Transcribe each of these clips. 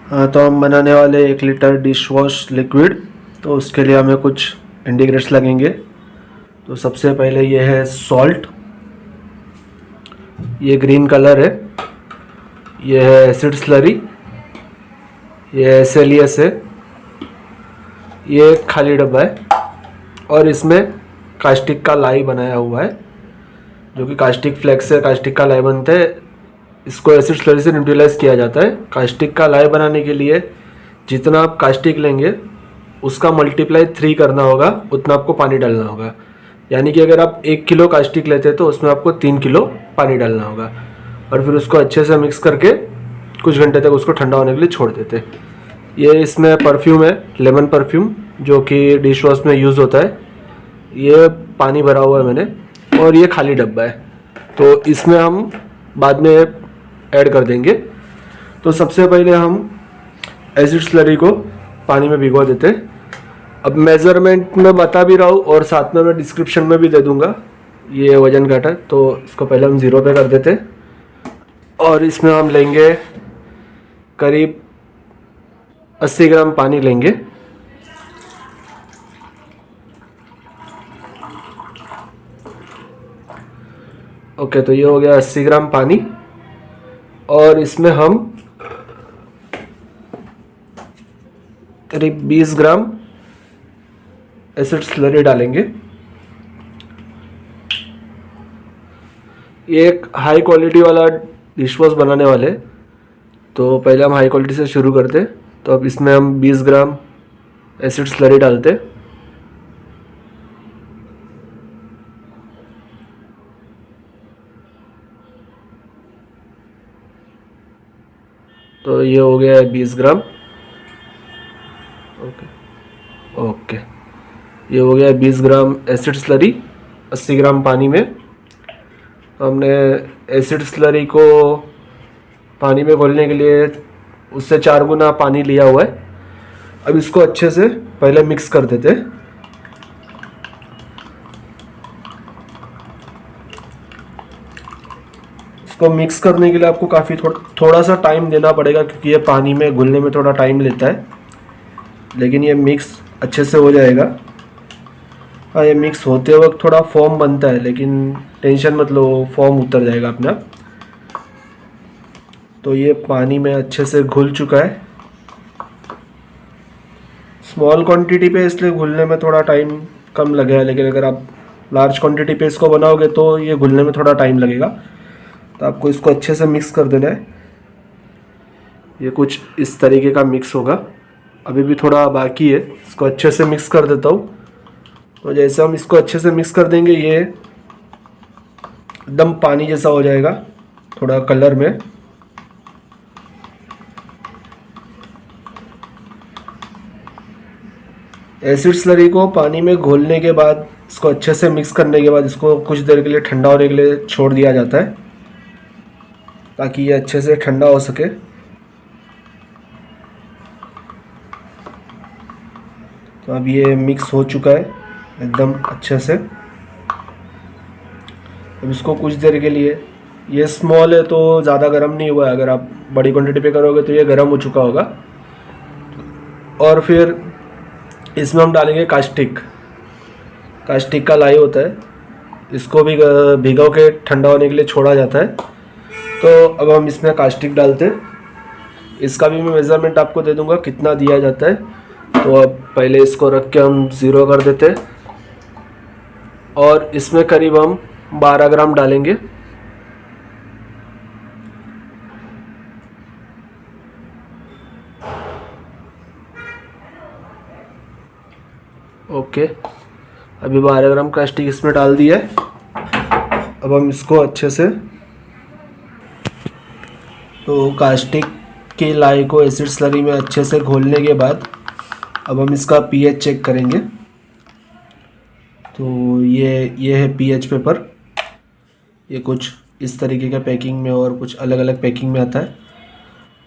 हाँ, तो हम बनाने वाले 1 लीटर डिश वॉश लिक्विड। तो उसके लिए हमें कुछ इंग्रेडिएंट्स लगेंगे। तो सबसे पहले ये है सॉल्ट, ये ग्रीन कलर है। ये है एसिड स्लरी, ये एसएलएस है। ये एक खाली डब्बा है और इसमें कास्टिक का लाई बनाया हुआ है, जो कि कास्टिक फ्लेक्स से कास्टिक का लाई बनता है। इसको एसिड स्लरी से न्यूट्रलाइज किया जाता है। कास्टिक का लाई बनाने के लिए जितना आप कास्टिक लेंगे उसका मल्टीप्लाई 3 करना होगा, उतना आपको पानी डालना होगा। यानी कि अगर आप 1 किलो कास्टिक लेते हैं तो उसमें आपको 3 किलो पानी डालना होगा। और फिर उसको अच्छे से मिक्स करके कुछ घंटे तक उसको ठंडा होने के लिए छोड़ देते। ये इसमें परफ्यूम है, लेमन परफ्यूम, जो कि डिश वॉश में यूज़ होता है। ये पानी भरा हुआ है मैंने, और ये खाली डब्बा है, तो इसमें हम बाद में ऐड कर देंगे। तो सबसे पहले हम एसिड स्लरी को पानी में भिगो देते। अब मेज़रमेंट में बता भी रहा हूँ और साथ में मैं डिस्क्रिप्शन में भी दे दूँगा। ये वजन काटा, तो इसको पहले हम 0 पे कर देते और इसमें हम लेंगे करीब 80 ग्राम पानी लेंगे। ओके, तो ये हो गया 80 ग्राम पानी। और इसमें हम करीब 20 ग्राम एसिड स्लरी डालेंगे। ये एक हाई क्वालिटी वाला डिश वॉश बनाने वाले, तो पहले हम हाई क्वालिटी से शुरू करते। तो अब इसमें हम 20 ग्राम एसिड स्लरी डालते। तो ये हो गया है 20 ग्राम। ओके ओके, ये हो गया 20 ग्राम एसिड स्लरी 80 ग्राम पानी में। हमने एसिड स्लरी को पानी में घोलने के लिए उससे 4 गुना पानी लिया हुआ है। अब इसको अच्छे से पहले मिक्स कर देते। इसको मिक्स करने के लिए आपको काफ़ी थोड़ा सा टाइम देना पड़ेगा, क्योंकि ये पानी में घुलने में थोड़ा टाइम लेता है, लेकिन ये मिक्स अच्छे से हो जाएगा। हाँ, ये मिक्स होते वक्त थोड़ा फॉर्म बनता है, लेकिन टेंशन मत लो, फॉर्म उतर जाएगा अपना। तो ये पानी में अच्छे से घुल चुका है। स्मॉल क्वांटिटी पे इसलिए घुलने में थोड़ा टाइम कम लगेगा, लेकिन अगर आप लार्ज क्वांटिटी पे इसको बनाओगे तो ये घुलने में थोड़ा टाइम लगेगा। तो आपको इसको अच्छे से मिक्स कर देना है। ये कुछ इस तरीके का मिक्स होगा। अभी भी थोड़ा बाकी है, इसको अच्छे से मिक्स कर देता हूँ। तो जैसे हम इसको अच्छे से मिक्स कर देंगे, ये एकदम पानी जैसा हो जाएगा थोड़ा कलर में। एसिड स्लरी को पानी में घोलने के बाद, इसको अच्छे से मिक्स करने के बाद, इसको कुछ देर के लिए ठंडा होने के लिए छोड़ दिया जाता है, ताकि ये अच्छे से ठंडा हो सके। तो अब ये मिक्स हो चुका है एकदम अच्छे से। अब इसको कुछ देर के लिए, ये स्मॉल है तो ज़्यादा गर्म नहीं हुआ है, अगर आप बड़ी क्वांटिटी पे करोगे तो ये गर्म हो चुका होगा। और फिर इसमें हम डालेंगे कास्टिक। कास्टिक का लाई होता है, इसको भी भिगो के ठंडा होने के लिए छोड़ा जाता है। तो अब हम इसमें कास्टिक डालते हैं। इसका भी मैं मेज़रमेंट आपको दे दूंगा कितना दिया जाता है। तो अब पहले इसको रख के हम 0 कर देते हैं और इसमें करीब हम 12 ग्राम डालेंगे। ओके, अभी 12 ग्राम कास्टिक इसमें डाल दिया है। अब हम इसको अच्छे से, तो कास्टिक के लाई को एसिड स्लरी में अच्छे से घोलने के बाद अब हम इसका पीएच चेक करेंगे। तो ये है पीएच पेपर। ये कुछ इस तरीके का पैकिंग में और कुछ अलग अलग पैकिंग में आता है।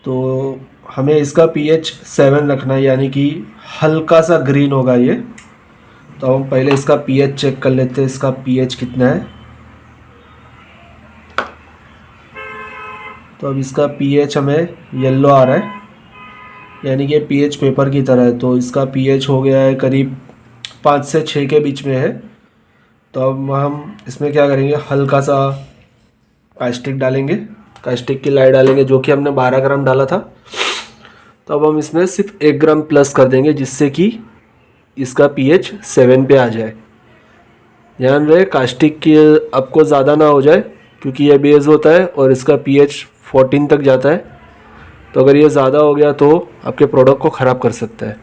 तो हमें इसका पीएच 7 रखना है, यानी कि हल्का सा ग्रीन होगा ये। तो हम पहले इसका पीएच चेक कर लेते हैं, इसका पीएच कितना है। तो अब इसका पीएच हमें येलो आ रहा है। यानी कि पीएच पेपर की तरह है। तो इसका पीएच हो गया है करीब 5 से 6 के बीच में है। तो अब हम इसमें क्या करेंगे, हल्का सा कास्टिक डालेंगे, कास्टिक की लाई डालेंगे, जो कि हमने 12 ग्राम डाला था। तो अब हम इसमें सिर्फ 1 ग्राम प्लस कर देंगे, जिससे कि इसका पीएच 7 पे आ जाए। ध्यान रहे कास्टिक की आपको ज़्यादा ना हो जाए, क्योंकि ये बेस होता है और इसका पीएच 14 तक जाता है। तो अगर ये ज़्यादा हो गया तो आपके प्रोडक्ट को ख़राब कर सकता है।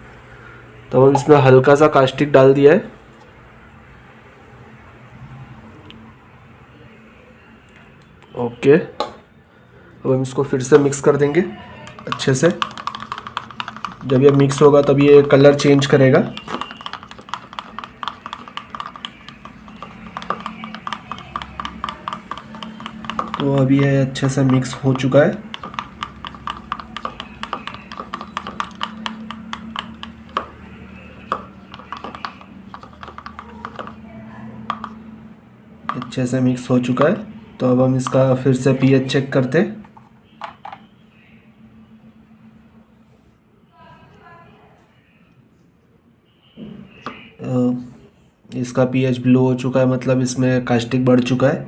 तो हम इसमें हल्का सा कास्टिक डाल दिया है। ओके, अब हम इसको फिर से मिक्स कर देंगे अच्छे से। जब ये मिक्स होगा तब ये कलर चेंज करेगा। तो अभी ये अच्छे से मिक्स हो चुका है। अच्छे से मिक्स हो चुका है। तो अब हम इसका फिर से पीएच चेक करते हैं। इसका पीएच ब्लू हो चुका है, मतलब इसमें कास्टिक बढ़ चुका है।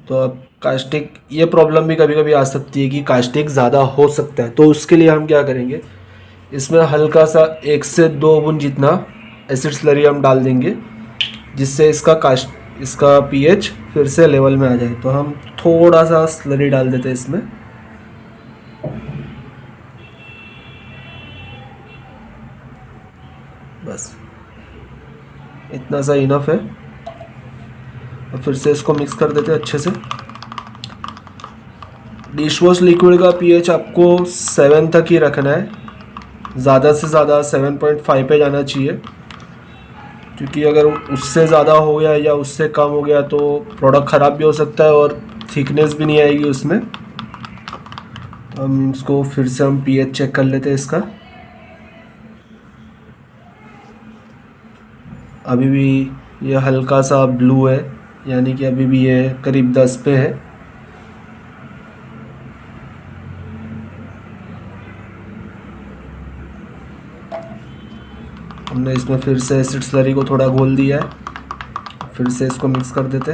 तो अब कास्टिक, ये प्रॉब्लम भी कभी कभी आ सकती है कि कास्टिक ज़्यादा हो सकता है। तो उसके लिए हम क्या करेंगे, इसमें हल्का सा 1 से 2 बूंद जितना एसिड स्लरी हम डाल देंगे, जिससे इसका पीएच फिर से लेवल में आ जाए। तो हम थोड़ा सा स्लरी डाल देते हैं इसमें। बस इतना सा इनफ है। और फिर से इसको मिक्स कर देते हैं अच्छे से। डिश वॉश लिक्विड का पीएच आपको 7 तक ही रखना है, ज़्यादा से ज़्यादा 7.5 पे जाना चाहिए, क्योंकि अगर उससे ज़्यादा हो गया या उससे कम हो गया तो प्रोडक्ट ख़राब भी हो सकता है और थिकनेस भी नहीं आएगी उसमें। तो हम इसको फिर से हम पीएच चेक कर लेते हैं इसका। अभी भी ये हल्का सा ब्लू है, यानी कि अभी भी ये करीब 10 पे है। हमने इसमें फिर से एसिड स्लरी को थोड़ा घोल दिया है। फिर से इसको मिक्स कर देते।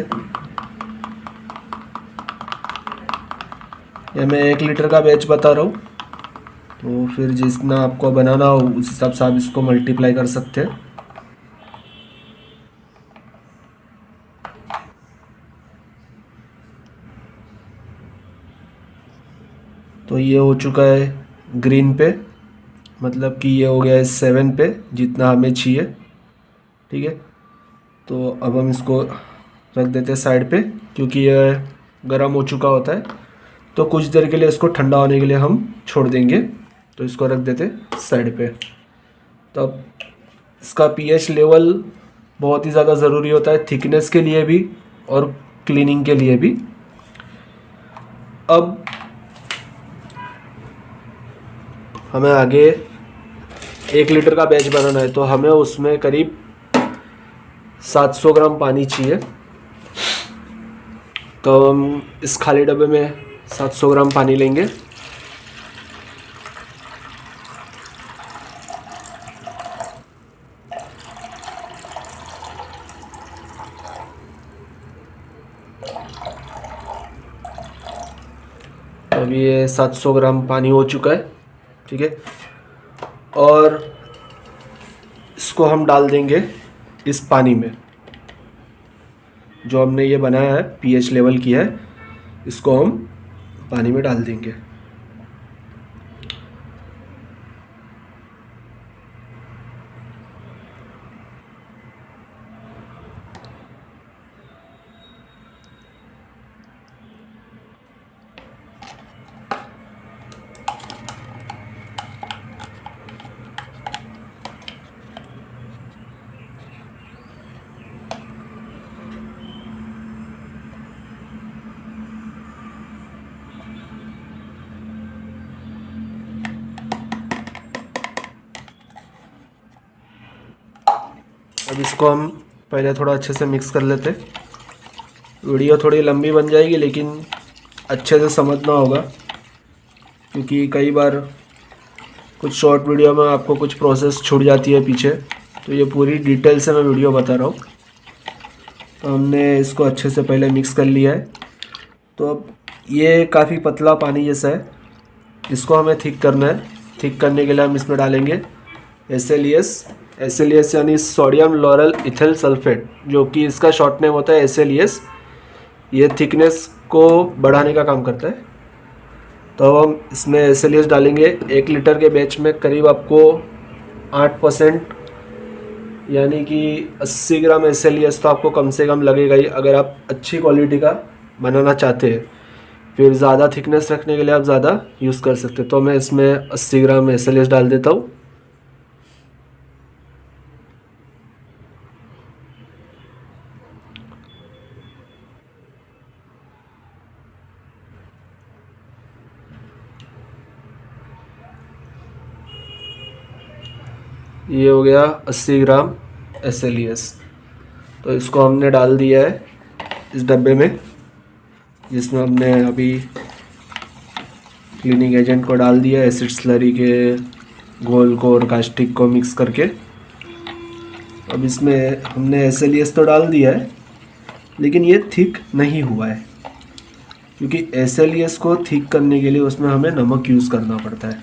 ये मैं 1 लीटर का बैच बता रहा हूँ, तो फिर जितना आपको बनाना हो उस हिसाब से आप इसको मल्टीप्लाई कर सकते हैं। तो ये हो चुका है ग्रीन पे, मतलब कि ये हो गया है 7 पे, जितना हमें चाहिए। ठीक है, तो अब हम इसको रख देते हैं साइड पे, क्योंकि ये गर्म हो चुका होता है। तो कुछ देर के लिए इसको ठंडा होने के लिए हम छोड़ देंगे। तो इसको रख देते साइड पे। तो अब इसका पीएच लेवल बहुत ही ज़्यादा ज़रूरी होता है, थिकनेस के लिए भी और क्लीनिंग के लिए भी। अब हमें आगे 1 लीटर का बैच बनाना है, तो हमें उसमें करीब 700 ग्राम पानी चाहिए। तो हम इस खाली डब्बे में 700 ग्राम पानी लेंगे। अभी ये 700 ग्राम पानी हो चुका है। ठीक है, और इसको हम डाल देंगे इस पानी में जो हमने ये बनाया है, पीएच लेवल किया है, इसको हम पानी में डाल देंगे। अब इसको हम पहले थोड़ा अच्छे से मिक्स कर लेते। वीडियो थोड़ी लंबी बन जाएगी, लेकिन अच्छे से समझना होगा, क्योंकि कई बार कुछ शॉर्ट वीडियो में आपको कुछ प्रोसेस छूट जाती है पीछे, तो ये पूरी डिटेल से मैं वीडियो बता रहा हूँ। तो हमने इसको अच्छे से पहले मिक्स कर लिया है। तो अब ये काफ़ी पतला पानी जैसा है, इसको हमें थिक करना है। थिक करने के लिए हम इसमें डालेंगे SLES यानी सोडियम लॉरेल इथिल सल्फेट, जो कि इसका शॉर्ट नेम होता है SLES। ये थिकनेस को बढ़ाने का काम करता है। तो अब हम इसमें SLES डालेंगे। 1 लीटर के बैच में करीब आपको 8% यानी कि 80 ग्राम SLES तो आपको कम से कम लगेगा ही, अगर आप अच्छी क्वालिटी का बनाना चाहते हैं। फिर ज़्यादा थिकनेस रखने के लिए आप ज़्यादा यूज़ कर सकते हैं। तो मैं इसमें 80 ग्राम SLES डाल देता हूँ। ये हो गया 80 ग्राम SLES। तो इसको हमने डाल दिया है इस डब्बे में, जिसमें हमने अभी क्लीनिंग एजेंट को डाल दिया, एसिड स्लरी के घोल को और कास्टिक को मिक्स करके। अब इसमें हमने SLES तो डाल दिया है, लेकिन ये थिक नहीं हुआ है, क्योंकि SLES को थिक करने के लिए उसमें हमें नमक यूज़ करना पड़ता है,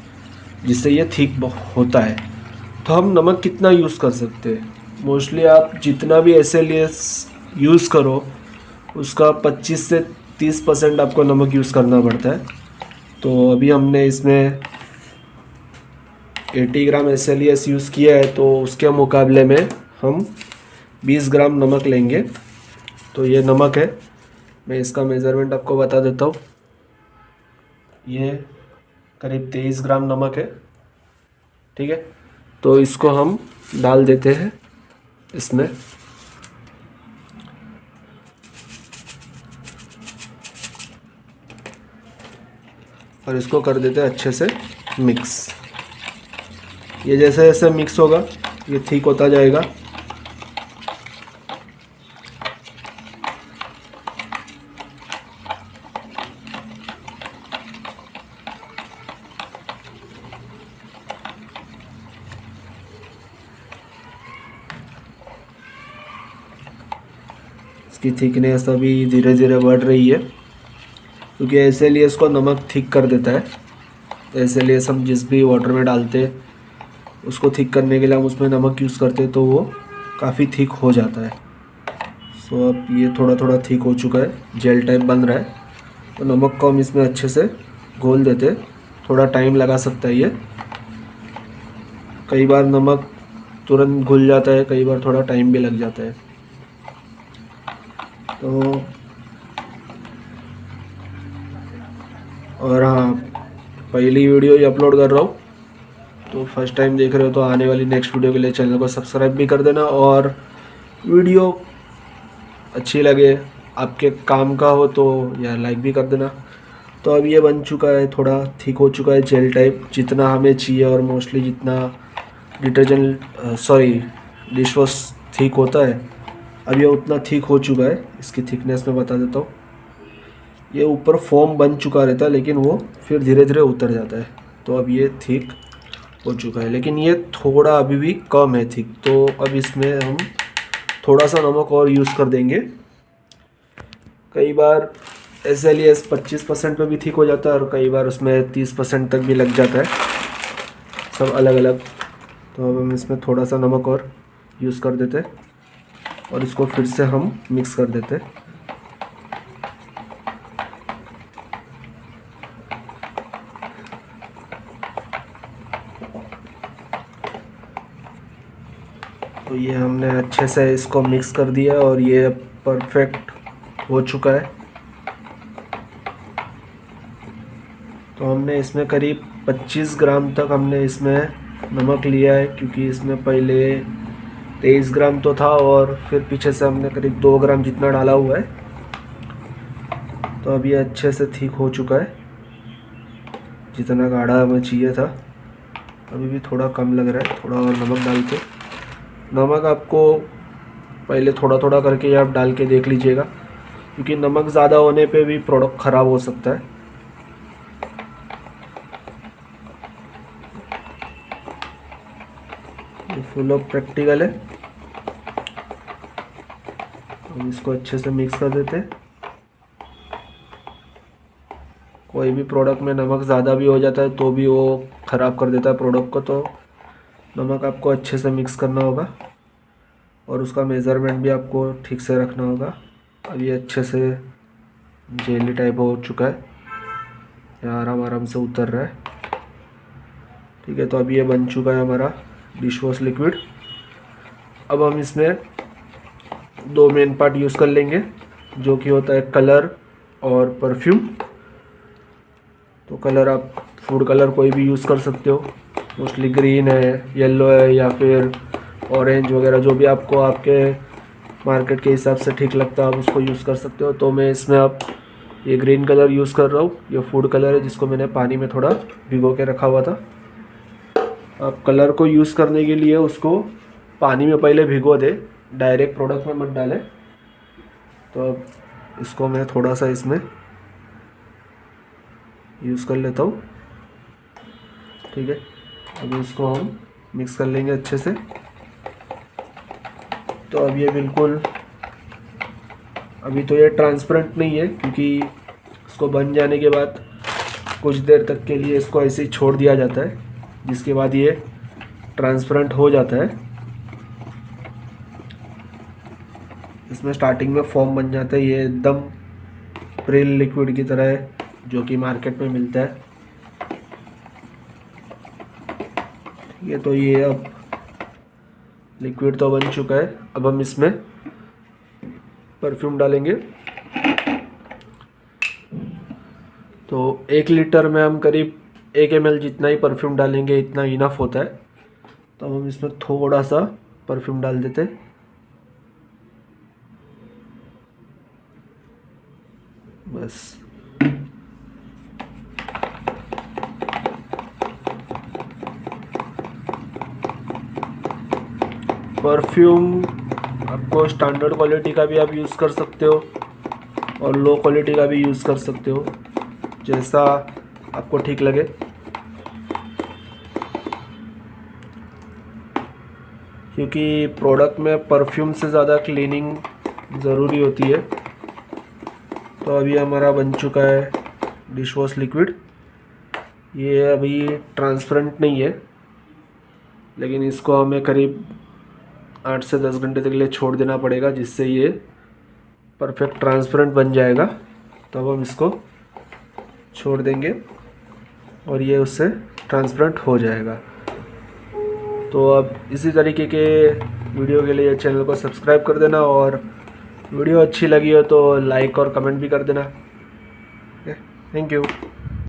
जिससे ये थिक होता है। तो हम नमक कितना यूज़ कर सकते हैं? मोस्टली आप जितना भी SLES यूज़ करो उसका 25 से 30% आपको नमक यूज़ करना पड़ता है। तो अभी हमने इसमें 80 ग्राम SLES यूज़ किया है, तो उसके मुकाबले में हम 20 ग्राम नमक लेंगे। तो ये नमक है, मैं इसका मेज़रमेंट आपको बता देता हूँ। ये करीब 23 ग्राम नमक है, ठीक है। तो इसको हम डाल देते हैं इसमें। और इसको कर देते हैं अच्छे से मिक्स। ये जैसे जैसे मिक्स होगा ये ठीक होता जाएगा। इसकी थिकनेस अभी धीरे धीरे बढ़ रही है, क्योंकि SLES को नमक थिक कर देता है। तो SLES हम जिस भी वाटर में डालते हैं उसको थिक करने के लिए हम उसमें नमक यूज़ करते हैं, तो वो काफ़ी थिक हो जाता है। सो अब ये थोड़ा थोड़ा थिक हो चुका है, जेल टाइप बन रहा है। तो नमक को हम इसमें अच्छे से घोल देते हैं। थोड़ा टाइम लगा सकता है ये, कई बार नमक तुरंत घुल जाता है, कई बार थोड़ा टाइम भी लग जाता है। तो और हाँ, पहली वीडियो ही अपलोड कर रहा हूँ, तो फर्स्ट टाइम देख रहे हो तो आने वाली नेक्स्ट वीडियो के लिए चैनल को सब्सक्राइब भी कर देना। और वीडियो अच्छी लगे, आपके काम का हो तो यार लाइक भी कर देना। तो अब ये बन चुका है, थोड़ा थिक हो चुका है जेल टाइप, जितना हमें चाहिए। और मोस्टली जितना डिश वॉश थिक होता है, अब ये उतना थिक हो चुका है। इसकी थिकनेस मैं बता देता हूँ। ये ऊपर फोम बन चुका रहता है, लेकिन वो फिर धीरे धीरे उतर जाता है। तो अब ये थिक हो चुका है, लेकिन ये थोड़ा अभी भी कम है थिक। तो अब इसमें हम थोड़ा सा नमक और यूज़ कर देंगे। कई बार SLES 25% पे भी थिक हो जाता है, और कई बार उसमें 30% तक भी लग जाता है, सब अलग अलग। तो अब हम इसमें थोड़ा सा नमक और यूज़ कर देते हैं, और इसको फिर से हम मिक्स कर देते हैं। तो ये हमने अच्छे से इसको मिक्स कर दिया, और ये परफेक्ट हो चुका है। तो हमने इसमें करीब 25 ग्राम तक हमने इसमें नमक लिया है, क्योंकि इसमें पहले 23 ग्राम तो था, और फिर पीछे से हमने करीब 2 ग्राम जितना डाला हुआ है। तो अब ये अच्छे से ठीक हो चुका है, जितना गाढ़ा हमें चाहिए था। अभी भी थोड़ा कम लग रहा है, थोड़ा और नमक डाल के। नमक आपको पहले थोड़ा थोड़ा करके आप डाल के देख लीजिएगा, क्योंकि नमक ज़्यादा होने पे भी प्रोडक्ट ख़राब हो सकता है। ये फुल ऑफ प्रैक्टिकल है। हम इसको अच्छे से मिक्स कर देते हैं। कोई भी प्रोडक्ट में नमक ज़्यादा भी हो जाता है तो भी वो ख़राब कर देता है प्रोडक्ट को, तो नमक आपको अच्छे से मिक्स करना होगा और उसका मेज़रमेंट भी आपको ठीक से रखना होगा। अब ये अच्छे से जेली टाइप हो चुका है, ये आराम आराम से उतर रहा है। ठीक है, तो अब ये बन चुका है हमारा डिश वॉश लिक्विड। अब हम इसमें दो मेन पार्ट यूज़ कर लेंगे, जो कि होता है कलर और परफ्यूम। तो कलर आप फूड कलर कोई भी यूज़ कर सकते हो, मोस्टली ग्रीन है, येलो है या फिर ऑरेंज वगैरह, जो भी आपको आपके मार्केट के हिसाब से ठीक लगता है आप उसको यूज़ कर सकते हो। तो मैं इसमें अब ये ग्रीन कलर यूज़ कर रहा हूँ। ये फूड कलर है जिसको मैंने पानी में थोड़ा भिगो के रखा हुआ था। आप कलर को यूज़ करने के लिए उसको पानी में पहले भिगो दे, डायरेक्ट प्रोडक्ट में मत डालें। तो अब इसको मैं थोड़ा सा इसमें यूज़ कर लेता हूँ। ठीक है, अब इसको हम मिक्स कर लेंगे अच्छे से। तो अब ये बिल्कुल, अभी तो ये ट्रांसपेरेंट नहीं है क्योंकि इसको बन जाने के बाद कुछ देर तक के लिए इसको ऐसे ही छोड़ दिया जाता है, जिसके बाद ये ट्रांसपेरेंट हो जाता है। इसमें स्टार्टिंग में फॉर्म बन जाता है, ये एकदम प्रिल लिक्विड की तरह है जो कि मार्केट में मिलता है। ये तो ये अब लिक्विड तो बन चुका है। अब हम इसमें परफ्यूम डालेंगे। तो 1 लीटर में हम करीब 1 ml जितना ही परफ्यूम डालेंगे, इतना इनफ होता है। तो हम इसमें थोड़ा सा परफ्यूम डाल देते हैं। बस परफ्यूम आपको स्टैंडर्ड क्वालिटी का भी आप यूज़ कर सकते हो और लो क्वालिटी का भी यूज़ कर सकते हो, जैसा आपको ठीक लगे। क्योंकि प्रोडक्ट में परफ्यूम से ज़्यादा क्लीनिंग ज़रूरी होती है। तो अभी हमारा बन चुका है डिश वॉश लिक्विड। ये अभी ट्रांसपेरेंट नहीं है, लेकिन इसको हमें करीब 8 से 10 घंटे तक के लिए छोड़ देना पड़ेगा, जिससे ये परफेक्ट ट्रांसपेरेंट बन जाएगा। तो अब हम इसको छोड़ देंगे और ये उससे ट्रांसपेरेंट हो जाएगा। तो अब इसी तरीके के वीडियो के लिए चैनल को सब्सक्राइब कर देना और वीडियो अच्छी लगी हो तो लाइक और कमेंट भी कर देना। Thank you.